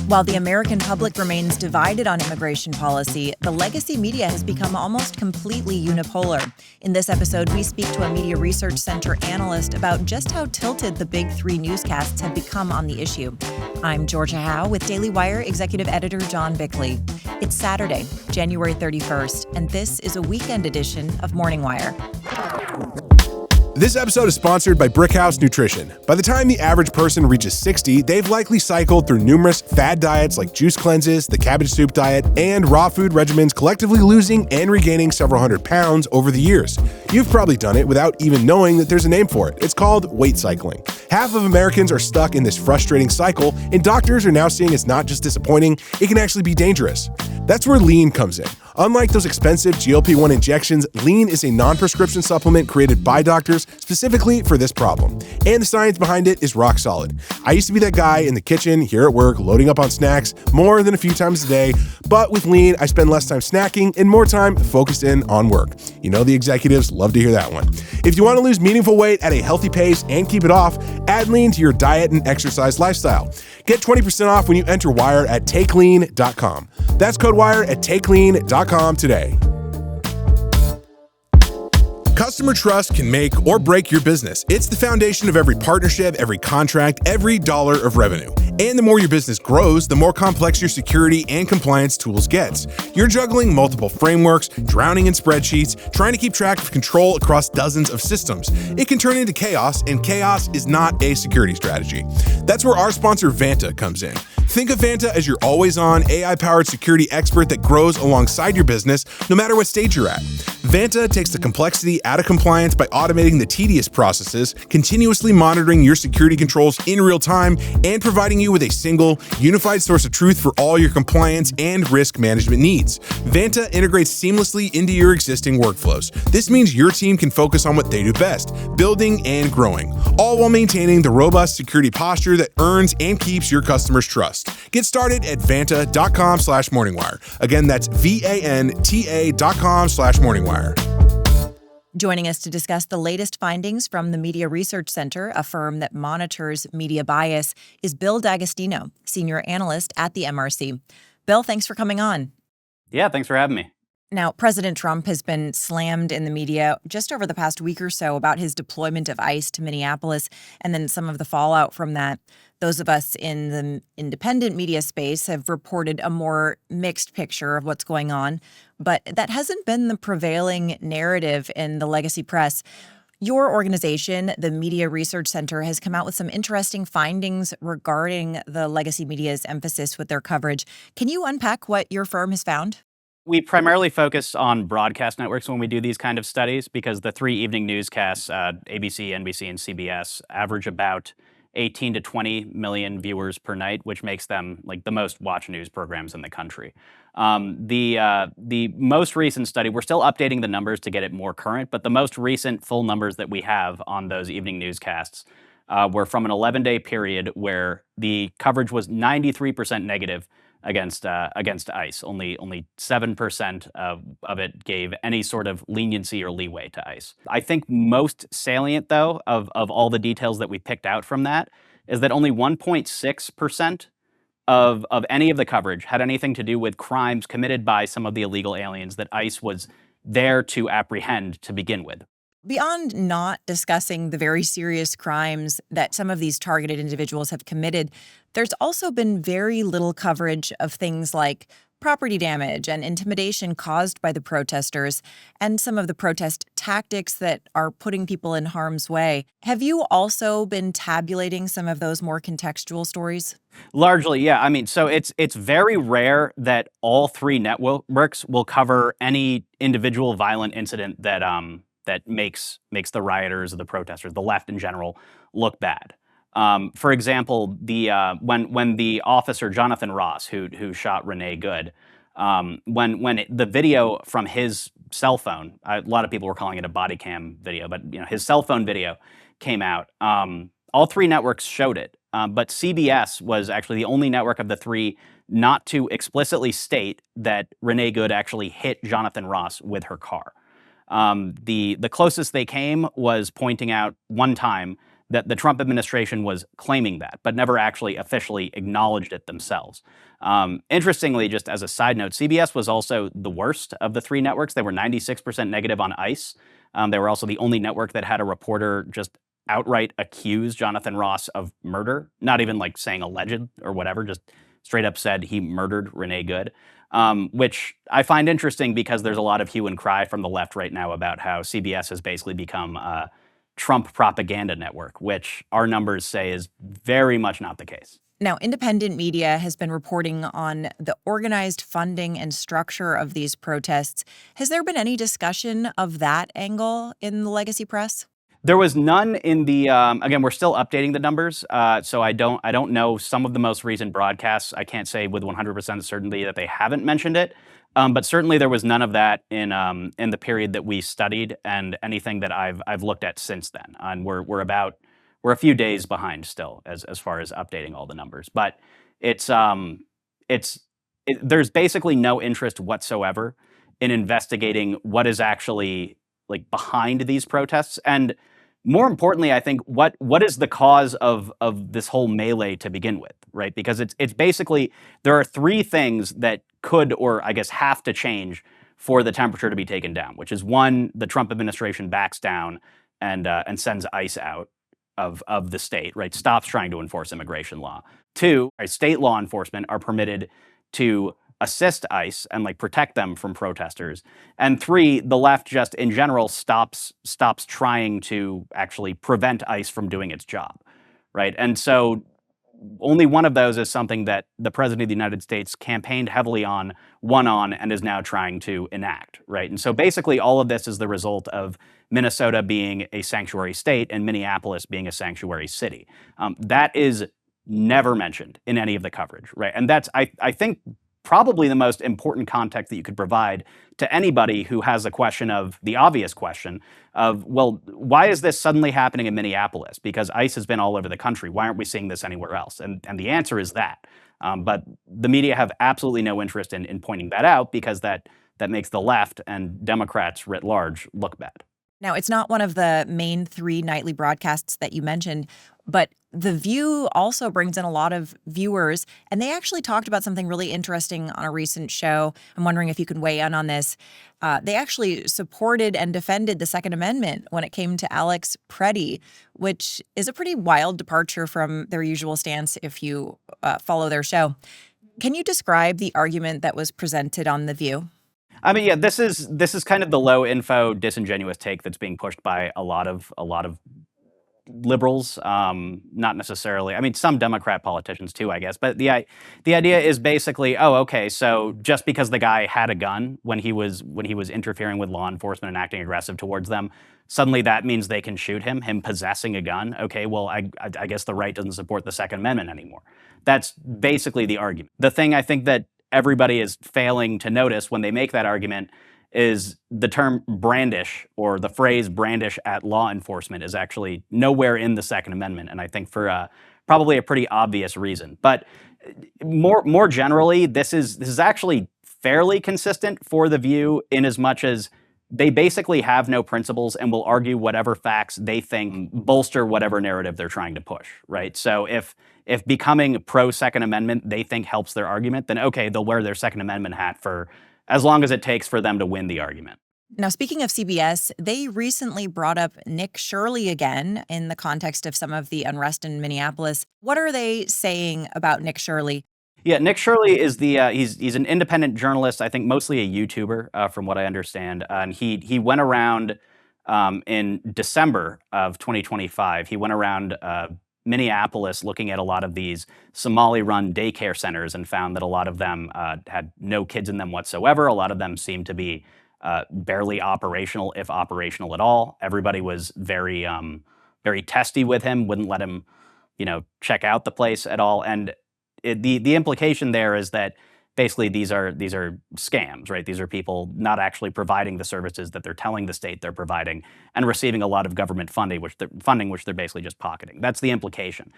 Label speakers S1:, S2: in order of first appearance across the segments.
S1: While the American public remains divided on immigration policy, the legacy media has become almost completely unipolar. In this episode, we speak to a Media Research Center analyst about just how tilted the big three newscasts have become on the issue. I'm Georgia Howe with Daily Wire executive editor John Bickley. It's Saturday, January 31st, and this is a weekend edition of Morning Wire.
S2: This episode is sponsored by Brickhouse Nutrition. By the time the average person reaches 60, they've likely cycled through numerous fad diets like juice cleanses, the cabbage soup diet, and raw food regimens, collectively losing and regaining several hundred pounds over the years. You've probably done it without even knowing that there's a name for it. It's called weight cycling. Half of Americans are stuck in this frustrating cycle, and doctors are now seeing it's not just disappointing, it can actually be dangerous. That's where Lean comes in. Unlike those expensive GLP-1 injections, Lean is a non-prescription supplement created by doctors specifically for this problem. And the science behind it is rock solid. I used to be that guy in the kitchen here at work loading up on snacks more than a few times a day, but with Lean, I spend less time snacking and more time focused in on work. You know the executives love to hear that one. If you want to lose meaningful weight at a healthy pace and keep it off, add Lean to your diet and exercise lifestyle. Get 20% off when you enter WIRE at takelean.com. That's code WIRE at takelean.com today. Customer trust can make or break your business. It's the foundation of every partnership, every contract, every dollar of revenue. And the more your business grows, the more complex your security and compliance tools gets. You're juggling multiple frameworks, drowning in spreadsheets, trying to keep track of control across dozens of systems. It can turn into chaos, and chaos is not a security strategy. That's where our sponsor Vanta comes in. Think of Vanta as your always-on, AI-powered security expert that grows alongside your business, no matter what stage you're at. Vanta takes the complexity out of compliance by automating the tedious processes, continuously monitoring your security controls in real time, and providing you with a single, unified source of truth for all your compliance and risk management needs. Vanta integrates seamlessly into your existing workflows. This means your team can focus on what they do best, building and growing, all while maintaining the robust security posture that earns and keeps your customers' trust. Get started at vanta.com/morningwire. Again, that's VANTA.com/morningwire.
S1: Joining us to discuss the latest findings from the Media Research Center, a firm that monitors media bias, is Bill D'Agostino, senior analyst at the MRC. Bill, thanks for coming on.
S3: Yeah, thanks for having me.
S1: Now, President Trump has been slammed in the media just over the past week or so about his deployment of ICE to Minneapolis and then some of the fallout from that. Those of us in the independent media space have reported a more mixed picture of what's going on, but that hasn't been the prevailing narrative in the legacy press. Your organization, the Media Research Center, has come out with some interesting findings regarding the legacy media's emphasis with their coverage. Can you unpack what your firm has found?
S3: We primarily focus on broadcast networks when we do these kind of studies because the three evening newscasts, ABC, NBC, and CBS, average about 18 to 20 million viewers per night, which makes them like the most watched news programs in the country. The most recent study, we're still updating the numbers to get it more current, but the most recent full numbers that we have on those evening newscasts were from an 11-day period where the coverage was 93% negative against ICE. Only 7% of it gave any sort of leniency or leeway to ICE. I think most salient, though, of all the details that we picked out from that is that only 1.6% of any of the coverage had anything to do with crimes committed by some of the illegal aliens that ICE was there to apprehend to begin with.
S1: Beyond not discussing the very serious crimes that some of these targeted individuals have committed, there's also been very little coverage of things like property damage and intimidation caused by the protesters and some of the protest tactics that are putting people in harm's way. Have you also been tabulating some of those more contextual stories?
S3: Largely, yeah. I mean, so it's very rare that all three networks will cover any individual violent incident that makes the rioters or the protesters, the left in general, look bad. For example, when the officer Jonathan Ross, who shot Renee Good, when the video from his cell phone, a lot of people were calling it a body cam video, but his cell phone video came out. All three networks showed it, but CBS was actually the only network of the three not to explicitly state that Renee Good actually hit Jonathan Ross with her car. The closest they came was pointing out one time that the Trump administration was claiming that, but never actually officially acknowledged it themselves. Interestingly, just as a side note, CBS was also the worst of the three networks. They were 96% negative on ICE. They were also the only network that had a reporter just outright accuse Jonathan Ross of murder, not even like saying alleged or whatever, just straight up said he murdered Renee Good, which I find interesting because there's a lot of hue and cry from the left right now about how CBS has basically become a Trump propaganda network, which our numbers say is very much not the case.
S1: Now, independent media has been reporting on the organized funding and structure of these protests. Has there been any discussion of that angle in the legacy press?
S3: There was none in the. Again, we're still updating the numbers, so I don't know some of the most recent broadcasts. I can't say with 100% certainty that they haven't mentioned it, but certainly there was none of that in the period that we studied, and anything that I've looked at since then. And we're a few days behind still as far as updating all the numbers, but it's there's basically no interest whatsoever in investigating what is actually like behind these protests, and more importantly, I think what is the cause of this whole melee to begin with, right? Because it's basically there are three things that could, or I guess have to change for the temperature to be taken down, which is one, the Trump administration backs down and sends ICE out of the state, right? Stops trying to enforce immigration law. Two, right, state law enforcement are permitted to assist ICE and like protect them from protesters. And three, the left just in general stops trying to actually prevent ICE from doing its job, right? And so only one of those is something that the president of the United States campaigned heavily on, won on, and is now trying to enact, right? And so basically all of this is the result of Minnesota being a sanctuary state and Minneapolis being a sanctuary city. That is never mentioned in any of the coverage, right? And that's, I think, probably the most important context that you could provide to anybody who has a question of the obvious question of, well, why is this suddenly happening in Minneapolis? Because ICE has been all over the country. Why aren't we seeing this anywhere else? And the answer is that. But the media have absolutely no interest in pointing that out because that makes the left and Democrats writ large look bad.
S1: Now, it's not one of the main three nightly broadcasts that you mentioned, but The View also brings in a lot of viewers, and they actually talked about something really interesting on a recent show. I'm wondering if you can weigh in on this. They actually supported and defended the Second Amendment when it came to Alex Preddy, which is a pretty wild departure from their usual stance if you follow their show. Can you describe the argument that was presented on The View?
S3: I mean, yeah, this is kind of the low info, disingenuous take that's being pushed by a lot of liberals, not necessarily. I mean, some Democrat politicians too, I guess. But the idea is basically, oh, okay, so just because the guy had a gun when he was interfering with law enforcement and acting aggressive towards them, suddenly that means they can shoot him. Him possessing a gun, okay, well, I guess the right doesn't support the Second Amendment anymore. That's basically the argument. The thing I think that everybody is failing to notice when they make that argument is the term brandish, or the phrase brandish at law enforcement, is actually nowhere in the Second Amendment, and I think for probably a pretty obvious reason. But more generally, this is actually fairly consistent for The View, in as much as they basically have no principles and will argue whatever facts they think bolster whatever narrative they're trying to push, right? So if becoming pro Second Amendment they think helps their argument, then okay, they'll wear their Second Amendment hat for as long as it takes for them to win the argument.
S1: Now, speaking of CBS, they recently brought up Nick Shirley again in the context of some of the unrest in Minneapolis. What are they saying about Nick Shirley?
S3: Yeah, Nick Shirley is he's an independent journalist, I think mostly a YouTuber, from what I understand. And he went around in December of 2025. He went around Minneapolis looking at a lot of these Somali-run daycare centers and found that a lot of them had no kids in them whatsoever. A lot of them seemed to be barely operational, if operational at all. Everybody was very testy with him, wouldn't let him, check out the place at all. And the implication there is that basically these are scams, right? These are people not actually providing the services that they're telling the state they're providing, and receiving a lot of government funding, which they're basically just pocketing. That's the implication.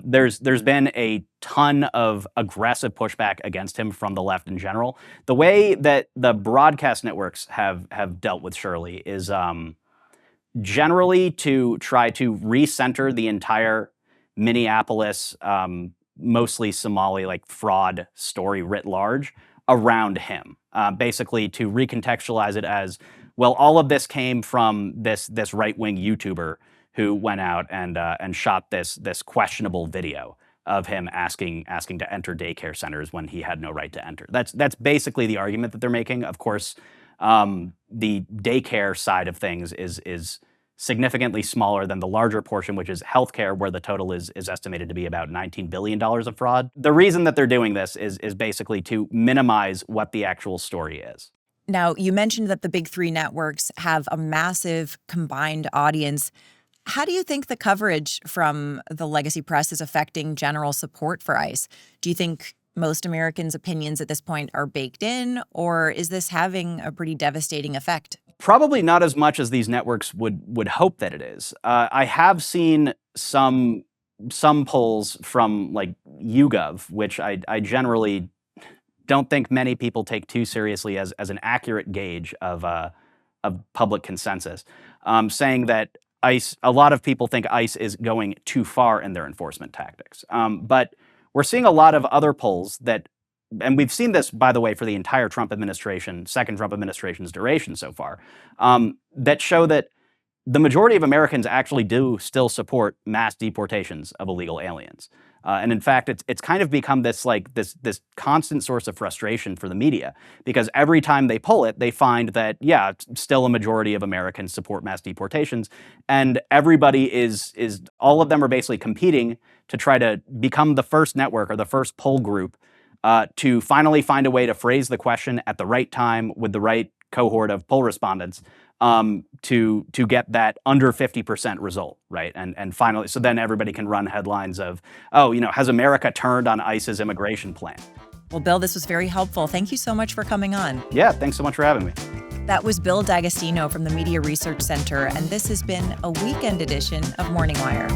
S3: There's been a ton of aggressive pushback against him from the left in general. The way that the broadcast networks have dealt with Shirley is generally to try to recenter the entire Minneapolis, mostly Somali fraud story writ large around him. Basically, to recontextualize it as, well, all of this came from this right-wing YouTuber who went out and shot this questionable video of him asking to enter daycare centers when he had no right to enter. That's basically the argument that they're making. Of course, the daycare side of things is significantly smaller than the larger portion, which is healthcare, where the total is estimated to be about $19 billion of fraud. The reason that they're doing this is basically to minimize what the actual story is.
S1: Now, you mentioned that the big three networks have a massive combined audience. How do you think the coverage from the legacy press is affecting general support for ICE? Do you think most Americans' opinions at this point are baked in, or is this having a pretty devastating effect?
S3: Probably not as much as these networks would hope that it is. I have seen some polls from YouGov, which I generally don't think many people take too seriously as an accurate gauge of public consensus, saying that ICE, a lot of people think ICE is going too far in their enforcement tactics. But we're seeing a lot of other polls that, and we've seen this, by the way, for the entire Trump administration, second Trump administration's duration so far, that show that the majority of Americans actually do still support mass deportations of illegal aliens. And in fact, it's kind of become this constant source of frustration for the media, because every time they poll it, they find that, yeah, still a majority of Americans support mass deportations. And everybody all of them are basically competing to try to become the first network or the first poll group to finally find a way to phrase the question at the right time with the right cohort of poll respondents to get that under 50% result, right? And finally, so then everybody can run headlines of, oh, has America turned on ICE's immigration plan?
S1: Well, Bill, this was very helpful. Thank you so much for coming on.
S3: Yeah, thanks so much for having me.
S1: That was Bill D'Agostino from the Media Research Center, and this has been a weekend edition of Morning Wire.